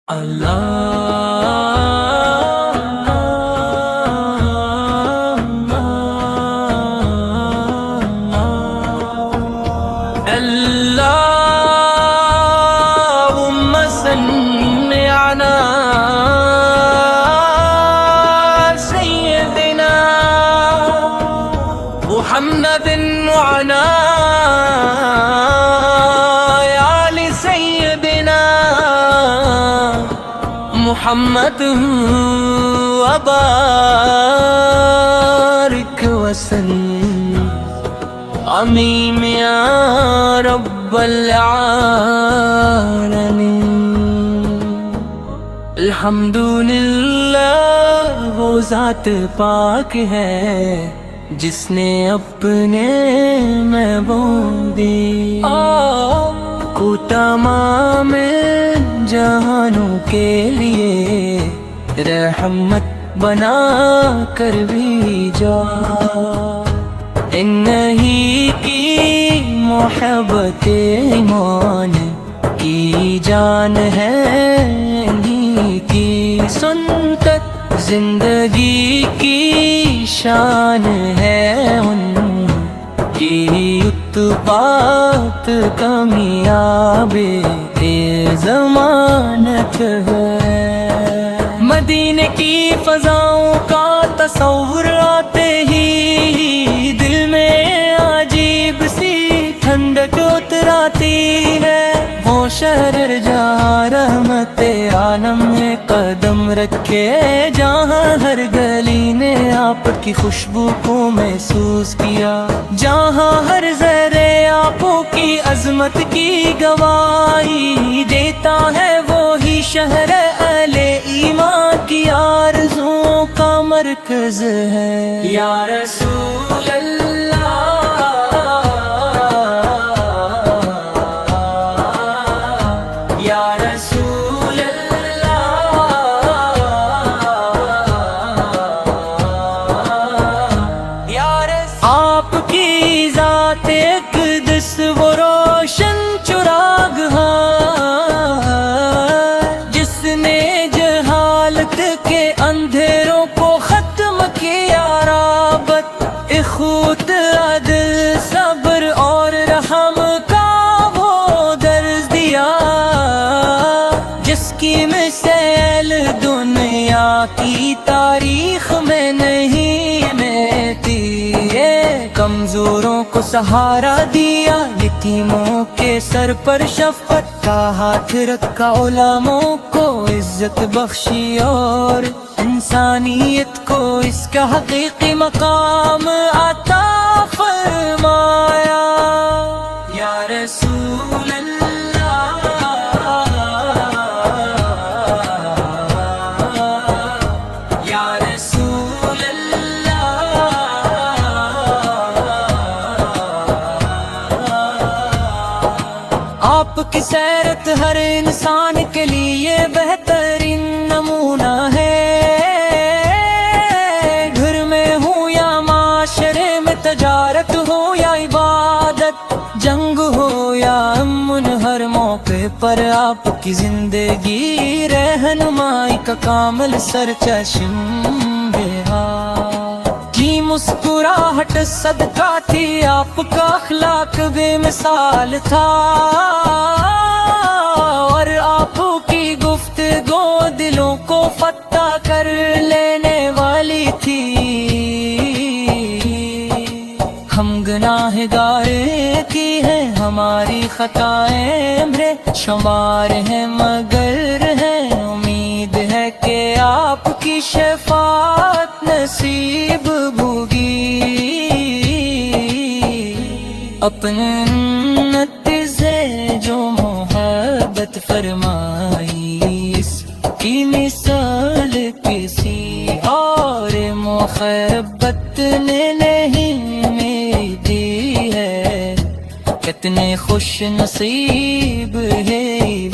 اللهم صل على سيدنا محمد وعلى آل سيدنا محمد وبارك وسلم آمين یا رب العالمین۔ الحمدللہ وہ ذات پاک ہے جس نے اپنے محبوب دی کو تمام جہانوں کے لیے رحمت بنا کر بھیجا۔ انہی کی محبت ایمان کی جان ہے، انہی کی سنت زندگی کی شان ہے، ان کی اتباعت کامیاب ضمانت ہے۔ مدینے کی فضاؤں کا تصور آتے ہی دل میں عجیب سی ٹھنڈک اتراتی ہے۔ وہ شہر جہاں رحمت عالم نے قدم رکھے، جہاں ہر گلی نے آپ کی خوشبو کو محسوس کیا، جہاں ہر ذرے آپوں کی عظمت کی گواہی دیتا ہے، وہی شہر اہل ایمان کی آرزوؤں کا مرکز ہے۔ یا رسول اللہ، یا رسول اللہ، یا رسول آپ کی ذات اقدس وہ روشن چراغ ہے جس نے جہالت کے اندھیروں کو ختم کیا، رابط اخوت عدل صبر اور رحم کا وہ درس دیا، جس کی مثال دنیا کی تاریخ میں نہیں ملتی ہے۔ کمزوروں کو سہارا دیا، یتیموں کے سر پر شفقت کا ہاتھ رکھا، علماء کو عزت بخشی اور انسانیت کو اس کا حقیقی مقام عطا فرمایا۔ یا رسول اللہ، یا رسول اللہ، آپ کی سیرت ہر انسان کے لیے بہترین نمونہ ہے۔ گھر میں ہو یا معاشرے میں، تجارت ہو یا عبادت، جنگ ہو یا امن، ہر موقع پر آپ کی زندگی رہنمائی کا کامل سرچشم ہے۔ کی مسکراہٹ صدقہ تھی، آپ کا اخلاق بے مثال تھا، اور آپ کی گفتگو دلوں کو فتح کر لینے والی تھی۔ ہم گناہگار کی ہیں، ہماری خطائیں بھرے شمار ہیں، مگر ہے امید ہے کہ آپ کی شفاعت نصیب ہوگی۔ اپنے امتی سے جو محبت فرمائی، اس کی مثال کسی اور محبت نے نہیں دی ہے۔ کتنے خوش نصیب ہے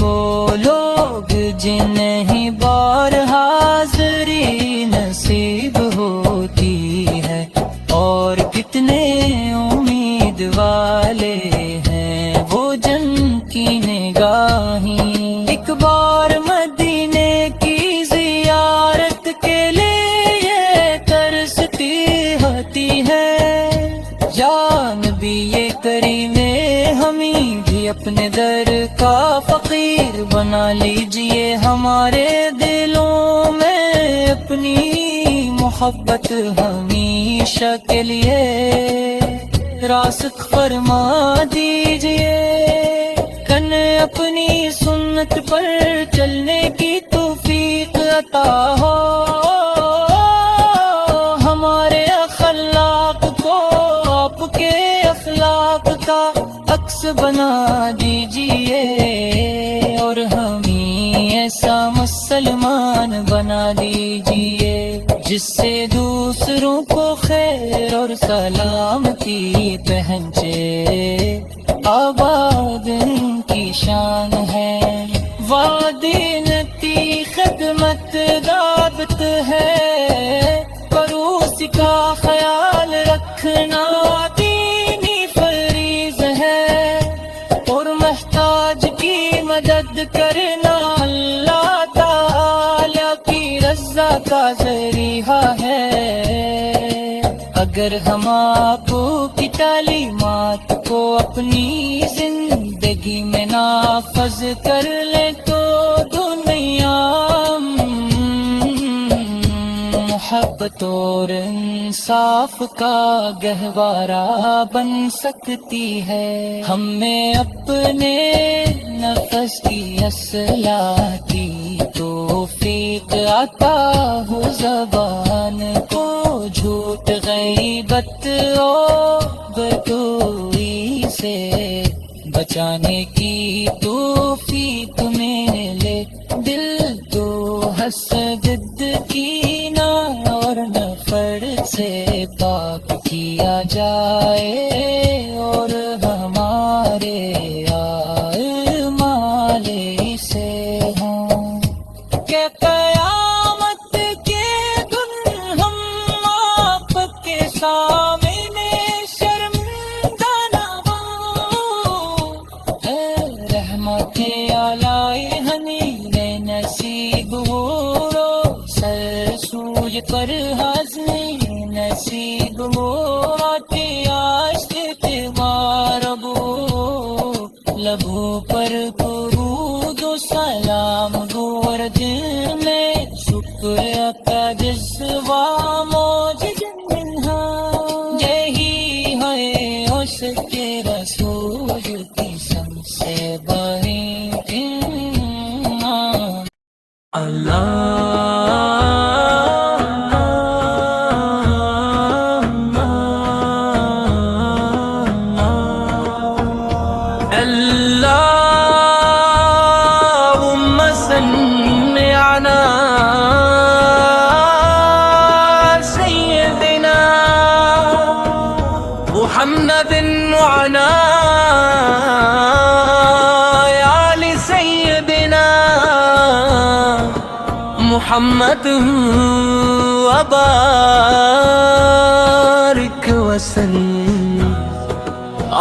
وہ لوگ جنہیں بار حاضری نصیب ہوتی ہے، اور کتنے امید والے ہیں وہ جن کی نگاہیں ایک بار مدینہ بنا لیجئے ہمارے دلوں میں اپنی محبت ہمیشہ کے لیے راسخ فرما دیجئے، کن اپنی سنت پر چلنے کی توفیق عطا ہو، ہمارے اخلاق کو آپ کے اخلاق کا عکس بنا دیجئے، اور ہمیں ایسا مسلمان بنا دیجئے جس سے دوسروں کو خیر اور سلامتی پہنچے، آباد ان کی شان ہے، وادینتی خدمت دعوت ہے، پڑوسی کا خیال رکھنا دینی فریض ہے، اور محتاج کی مدد کرنا اللہ تعالی کی رضا کا ذریعہ ہے۔ اگر ہم آپ کی تعلیمات کو اپنی زندگی میں نافذ کر لیں تو دنیا محبت اور انصاف کا گہوارہ بن سکتی ہے، ہمیں اپنے نفس کی اصلاح کی توفیق عطا ہو، زبان کو جھوٹ غیبت اور بدگوئی سے بچانے کی توفیق ملے، دل تو حسد کینہ اور نفرت سے پاک کیا جائے، اور ہمارے اعمال سے ہوں کہ قیامت کے دن ہم آپ کے سامنے شرمندہ نہ ہوں، اے رحمت الہی ہمیں نصیب ہو، سر سوج پر حاضری نصیب ہو، آتش ماربو لبوں پر درود و سلام گور، دل میں شکر کا جذبہ موجود منہا، یہی ہے اس کے رسول کی سب سے بڑی اللهم صل على سيدنا محمد وعلى آل سيدنا محمد وبارك وسلم،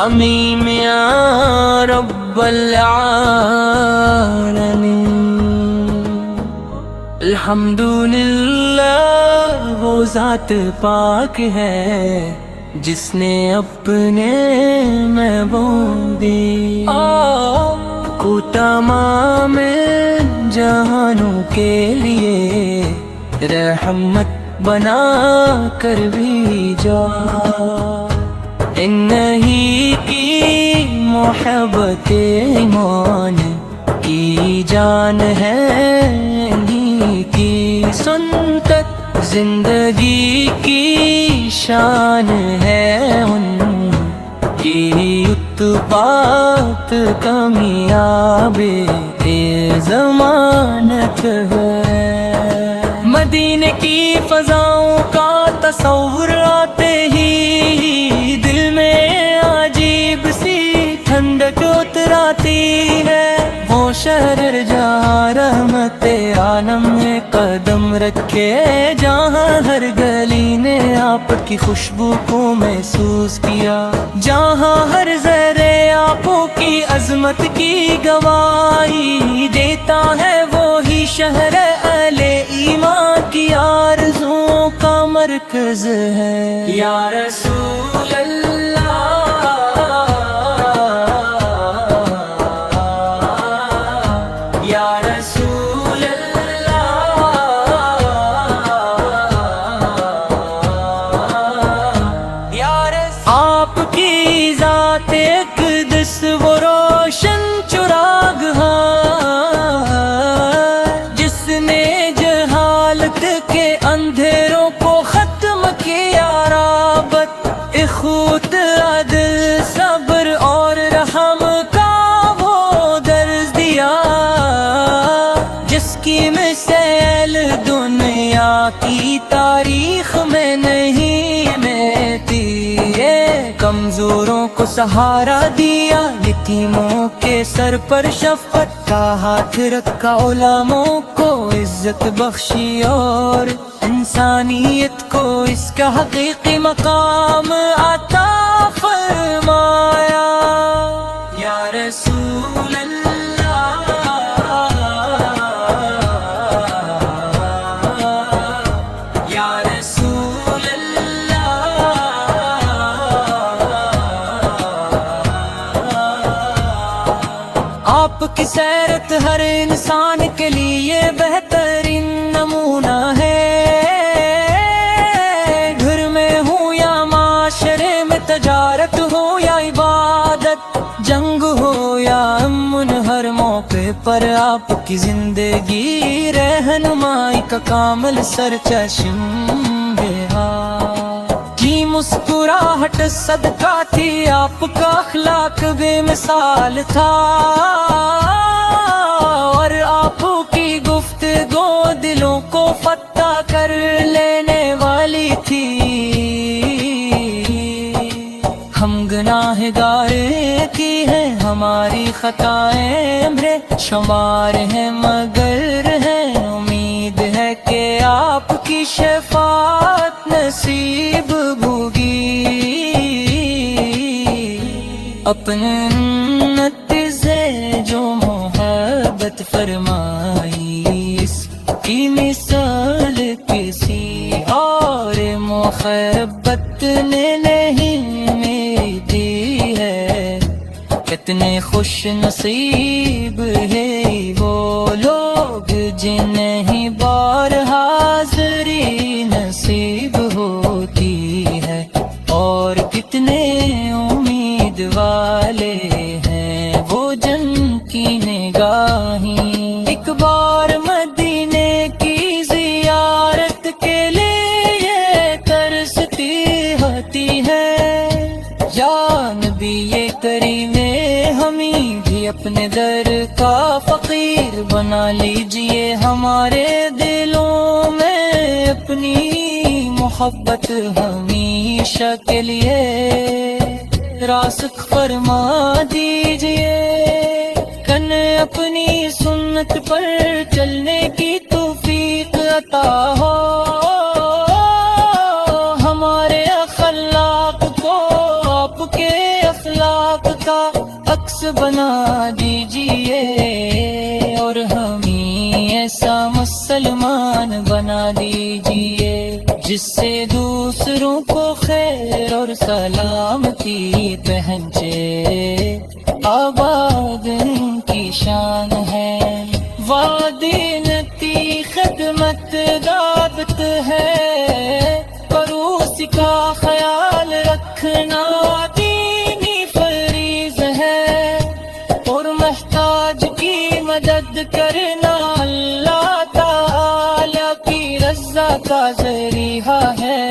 آمین یا رب العالمین۔ الحمدللہ وہ ذات پاک ہے جس نے اپنے محبوب کو تمام جہانوں کے لیے رحمت بنا کر بھیجا، انہی کی محبت ایمان کی جان ہے، انہی کی سنت زندگی کی شان ہے، ان کی اتباعت کامیاب ضمانت ہے۔ مدینے کی فضاؤں کا تصور آتے ہی دل میں عجیب سی ٹھنڈک اتراتی ہے، وہ شہر جہاں رحمت عالم نے قدم رکھے، جہاں ہر گلی نے آپ کی خوشبو کو محسوس کیا، جہاں ہر ذرے آپوں کی عظمت کی گواہی دیتا ہے، وہی شہر اہل ایمان کی آرزوؤں کا مرکز ہے۔ یا رسول اللہ یا رسول اللہ، آپ کی ذات اقدس وہ روشن چراغ ہے، جس نے جہالت کے اندھیروں کو ختم کیا، رابط اخوت عدل صبر اور رحم کا وہ درس دیا، جس کی مثال دنیا کی تاریخ میں نہیں ملتی، کمزوروں کو سہارا دیا، یتیموں کے سر پر شفقت کا ہاتھ رکھا، علماء کو عزت بخشی اور انسانیت کو اس کا حقیقی مقام عطا فرمایا۔ یا رسول اللہ، یا رسول اللہ، آپ کی سیرت ہر انسان کے لیے بہترین نمونہ ہے، گھر میں ہو یا معاشرے میں، تجارت ہو یا عبادت، جنگ ہو یا امن، ہر موقع پر آپ کی زندگی رہنمائی کا کامل سرچشمہ کی مسکراہٹ صدقہ تھی، آپ کا اخلاق بے مثال تھا، اور آپ کی گفتگو دلوں کو فتح کر لینے والی تھی۔ ہم گناہگار کی ہیں، ہماری خطائیں بھرے شمار ہیں، مگر ہے امید ہے کہ آپ کی شفاعت نصیب ہوگی، اپنے امتی سے جو محبت فرمائی، اس کی مثال کسی اور محبت نے نہیں میری دی ہے، کتنے خوش نصیب ہے وہ لوگ جنہیں بار حاضری نصیب ہوتی ہے، اور کتنے امید والے ہیں وہ جن کی نگاہیں ایک بار مدینے کی زیارت کے لیے ترستی ہوتی ہے۔ یا نبی کریم، ہمیں بھی اپنے در کا فقیر بنا لیجئے، ہمارے دلوں میں اپنی محبت ہمیشہ کے لیے راسخ فرما دیجئے، کن اپنی سنت پر چلنے کی توفیق عطا ہو، ہمارے اخلاق کو آپ کے اخلاق کا عکس بنا دیجئے، اور ہمیں ایسا مسلمان بنا دیجئے جس سے دوسروں کو خیر اور سلامتی پہنچے، آباد ان کی شان ہے، وادینتی خدمت دعوت ہے، پڑوسی کا خیال رکھنا دینی فریض ہے، اور محتاج کی مدد کرنا اللہ تعالی کی رضا کا ذریعہ ہے۔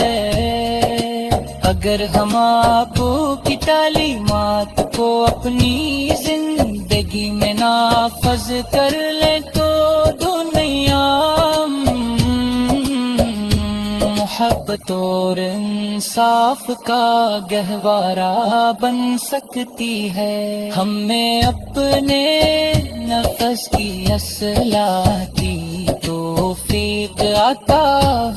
اگر ہم آپ کی تعلیمات کو اپنی زندگی میں نافذ کر لیں تو دنیا محبت اور انصاف کا گہوارہ بن سکتی ہے، ہمیں اپنے نفس کی اصلاح کی توفیق عطا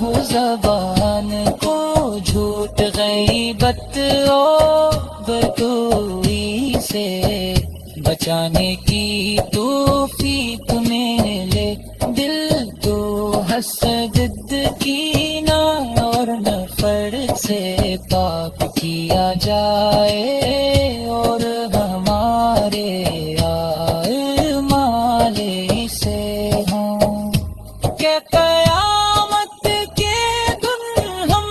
ہو، زبان کو جھوٹ غیبت اور بدگوئی سے بچانے کی توفیق ملے، دل تو حسد کینہ اور نفرت سے پاک کیا جائے، اور ہمارے اعمال سے قیامت کے دن ہم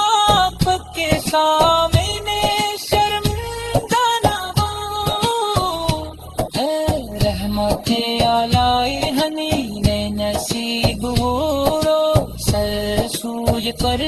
آپ کے سامنے شرمندہ نہ ہوں، اے رحمت اعلی ہمیں نصیب ہو رو سر سوج کر